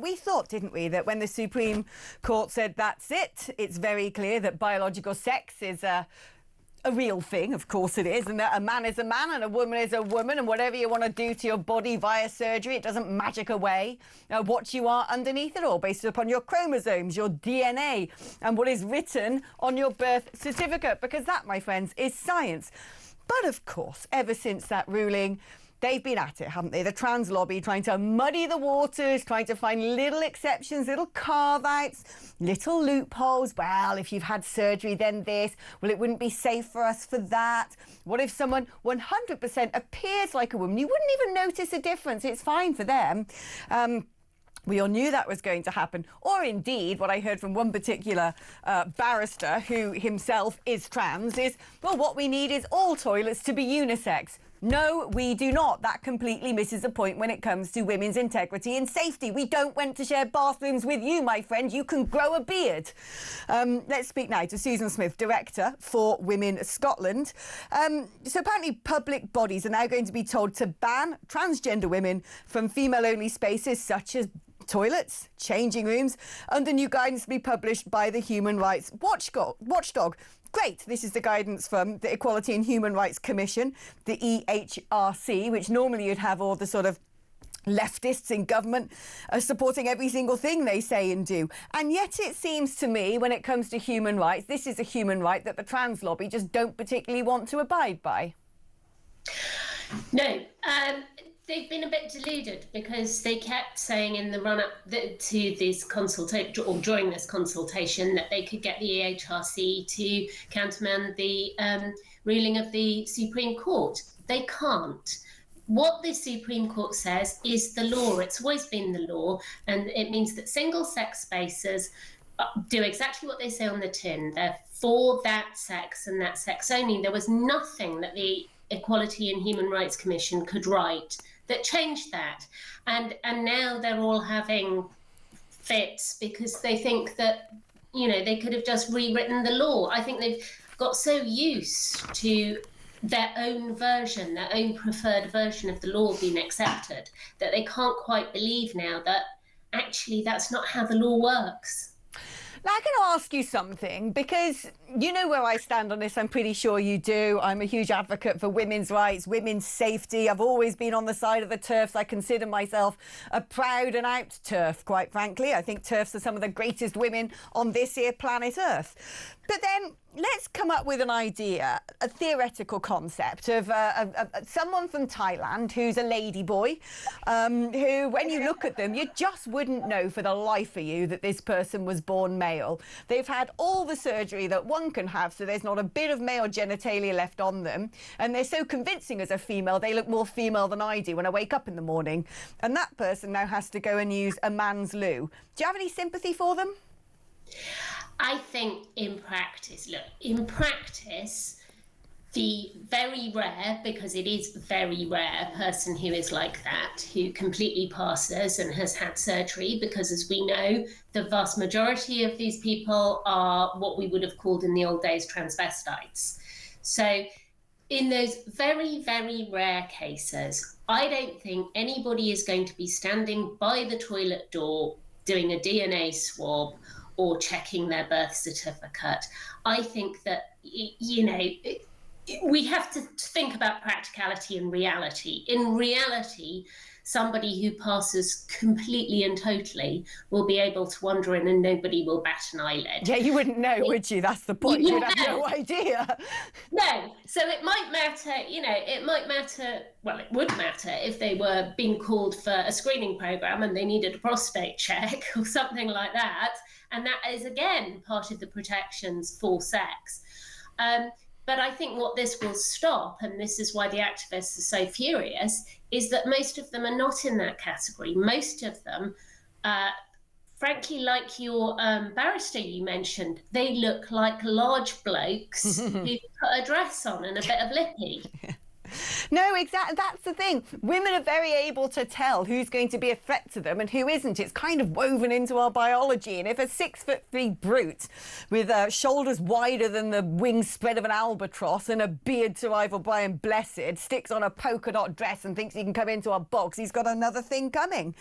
we thought, didn't we, that when the Supreme Court said that's it, it's very clear that biological sex is a real thing, of course it is, and that a man is a man and a woman is a woman, and whatever you want to do to your body via surgery, it doesn't magic away what you are underneath it all, based upon your chromosomes, your DNA, and what is written on your birth certificate, because that, my friends, is science. But of course, ever since that ruling, they've been at it, haven't they? The trans lobby trying to muddy the waters, trying to find little exceptions, little carve-outs, little loopholes. Well, if you've had surgery, then this. Well, it wouldn't be safe for us for that. What if someone 100% appears like a woman? You wouldn't even notice a difference. It's fine for them. We all knew that was going to happen. Or indeed, what I heard from one particular barrister who himself is trans is, well, what we need is all toilets to be unisex. No, we do not. That completely misses the point when it comes to women's integrity and safety. We don't want to share bathrooms with you, my friend. You can grow a beard. Let's speak now to Susan Smith, Director for Women Scotland. So apparently public bodies are now going to be told to ban transgender women from female-only spaces such as toilets, changing rooms, under new guidance to be published by the Human Rights Watchdog. Great. This is the guidance from the Equality and Human Rights Commission, the EHRC, which normally you'd have all the sort of leftists in government supporting every single thing they say and do. And yet it seems to me, when it comes to human rights, this is a human right that the trans lobby just don't particularly want to abide by. No, they've been a bit deluded because they kept saying in the run-up to this consultation, or during this consultation, that they could get the EHRC to countermand the ruling of the Supreme Court. They can't. What the Supreme Court says is the law. It's always been the law, and it means that single-sex spaces do exactly what they say on the tin. They're for that sex and that sex only. There was nothing that the Equality and Human Rights Commission could write that changed that, and now they're all having fits because they think that, you know, they could have just rewritten the law. I think they've got so used to their own version, their own preferred version of the law being accepted, that they can't quite believe now that actually that's not how the law works. Now, I'm going to ask you something, because you know where I stand on this. I'm pretty sure you do. I'm a huge advocate for women's rights, women's safety. I've always been on the side of the TERFs. I consider myself a proud and out TERF, quite frankly. I think TERFs are some of the greatest women on this here planet Earth. But then let's come up with an idea, a theoretical concept of someone from Thailand who's a ladyboy, who, when you look at them, you just wouldn't know for the life of you that this person was born male. They've had all the surgery that one can have, so there's not a bit of male genitalia left on them. And they're so convincing as a female, they look more female than I do when I wake up in the morning. And that person now has to go and use a man's loo. Do you have any sympathy for them? I think in practice, the very rare, because it is very rare, person who is like that, who completely passes and has had surgery, because as we know, the vast majority of these people are what we would have called in the old days transvestites. So in those very, very rare cases, I don't think anybody is going to be standing by the toilet door doing a DNA swab or checking their birth certificate. I think that, you know, we have to think about practicality and reality. In reality, somebody who passes completely and totally will be able to wander in and nobody will bat an eyelid. Yeah, you wouldn't know, would you? That's the point. You'd have no idea. No. So it might matter, you know, well, it would matter if they were being called for a screening program and they needed a prostate check or something like that. And that is, again, part of the protections for sex. But I think what this will stop, and this is why the activists are so furious, is that most of them are not in that category. Most of them, frankly, like your barrister you mentioned, they look like large blokes who put a dress on and a bit of lippy. No, exactly. That's the thing. Women are very able to tell who's going to be a threat to them and who isn't. It's kind of woven into our biology. And if a 6'3" brute with shoulders wider than the wingspread of an albatross and a beard to rival Brian Blessed sticks on a polka dot dress and thinks he can come into our box, he's got another thing coming.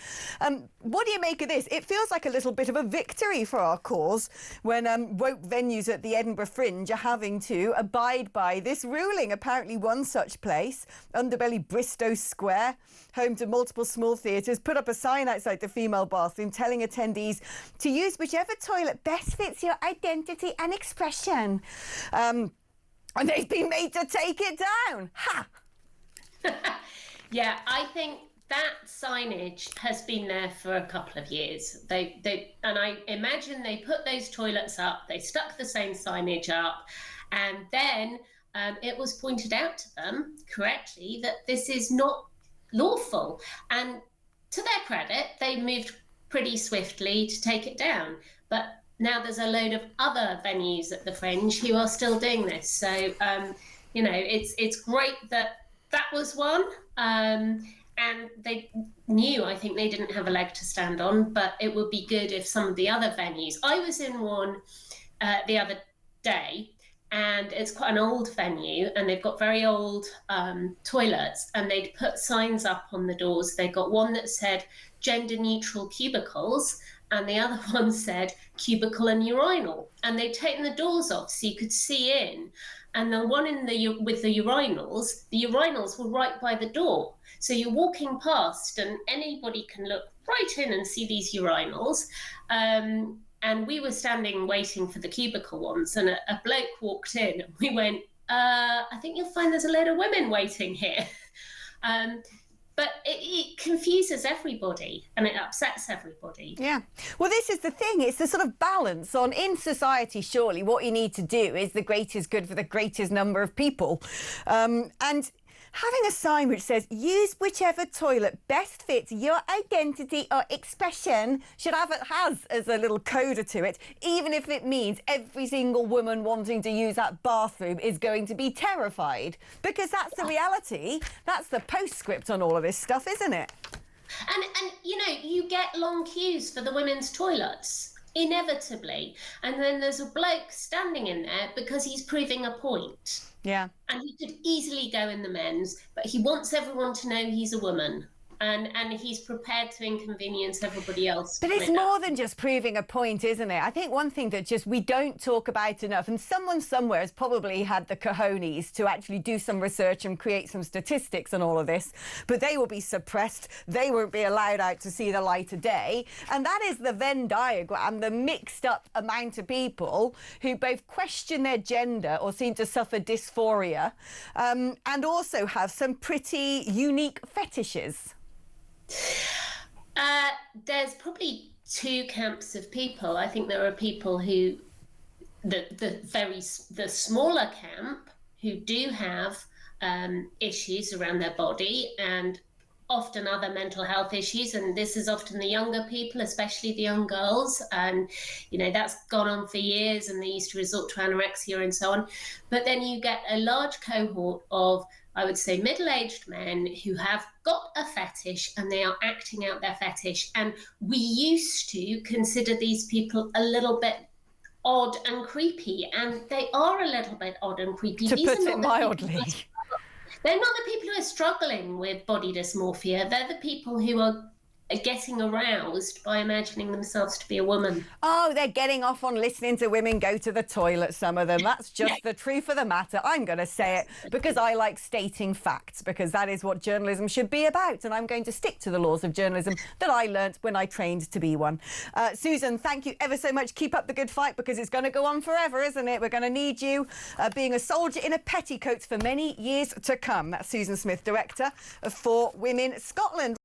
What do you make of this? It feels like a little bit of a victory for our cause when woke venues at the Edinburgh Fringe are having to abide by this ruling. Apparently one such place, Underbelly Bristow Square, home to multiple small theatres, put up a sign outside the female bathroom telling attendees to use whichever toilet best fits your identity and expression. And they've been made to take it down. Ha! Yeah, I think that signage has been there for a couple of years. And I imagine they put those toilets up, they stuck the same signage up, and then it was pointed out to them correctly that this is not lawful. And to their credit, they moved pretty swiftly to take it down. But now there's a load of other venues at the Fringe who are still doing this. So, you know, it's great that that was one. And they knew, I think they didn't have a leg to stand on, but it would be good if some of the other venues. I was in one the other day, and it's quite an old venue, and they've got very old toilets, and they'd put signs up on the doors. They got one that said gender neutral cubicles, and the other one said cubicle and urinal, and they'd taken the doors off so you could see in. And the one with the urinals were right by the door. So you're walking past and anybody can look right in and see these urinals. And we were standing waiting for the cubicle ones, and a bloke walked in, and we went, I think you'll find there's a load of women waiting here. But it confuses everybody and it upsets everybody. Yeah. Well, this is the thing. It's the sort of balance on in society. Surely what you need to do is the greatest good for the greatest number of people. And having a sign which says use whichever toilet best fits your identity or expression has as a little coda to it, even if it means every single woman wanting to use that bathroom is going to be terrified. Because that's the reality. That's the postscript on all of this stuff, isn't it? And you know, you get long queues for the women's toilets, inevitably. And then there's a bloke standing in there because he's proving a point. Yeah. And he could easily go in the men's, but he wants everyone to know he's a woman. And he's prepared to inconvenience everybody else. But it's more than just proving a point, isn't it? I think one thing that just we don't talk about enough, and someone somewhere has probably had the cojones to actually do some research and create some statistics on all of this, but they will be suppressed. They won't be allowed out to see the light of day. And that is the Venn diagram, the mixed up amount of people who both question their gender or seem to suffer dysphoria, and also have some pretty unique fetishes. There's probably two camps of people. I think there are people who, the smaller camp, who do have issues around their body and often other mental health issues, and this is often the younger people, especially the young girls, and you know that's gone on for years, and they used to resort to anorexia and so on. But then you get a large cohort of, I would say, middle-aged men who have got a fetish and they are acting out their fetish. And we used to consider these people a little bit odd and creepy, and they are a little bit odd and creepy. To put it mildly. They're not the people who are struggling with body dysmorphia. They're the people who are getting aroused by imagining themselves to be a woman. Oh, they're getting off on listening to women go to the toilet, some of them. That's just the truth of the matter. I'm going to say it because I like stating facts, because that is what journalism should be about. And I'm going to stick to the laws of journalism that I learnt when I trained to be one. Susan, thank you ever so much. Keep up the good fight, because it's going to go on forever, isn't it? We're going to need you being a soldier in a petticoat for many years to come. That's Susan Smith, Director of For Women Scotland.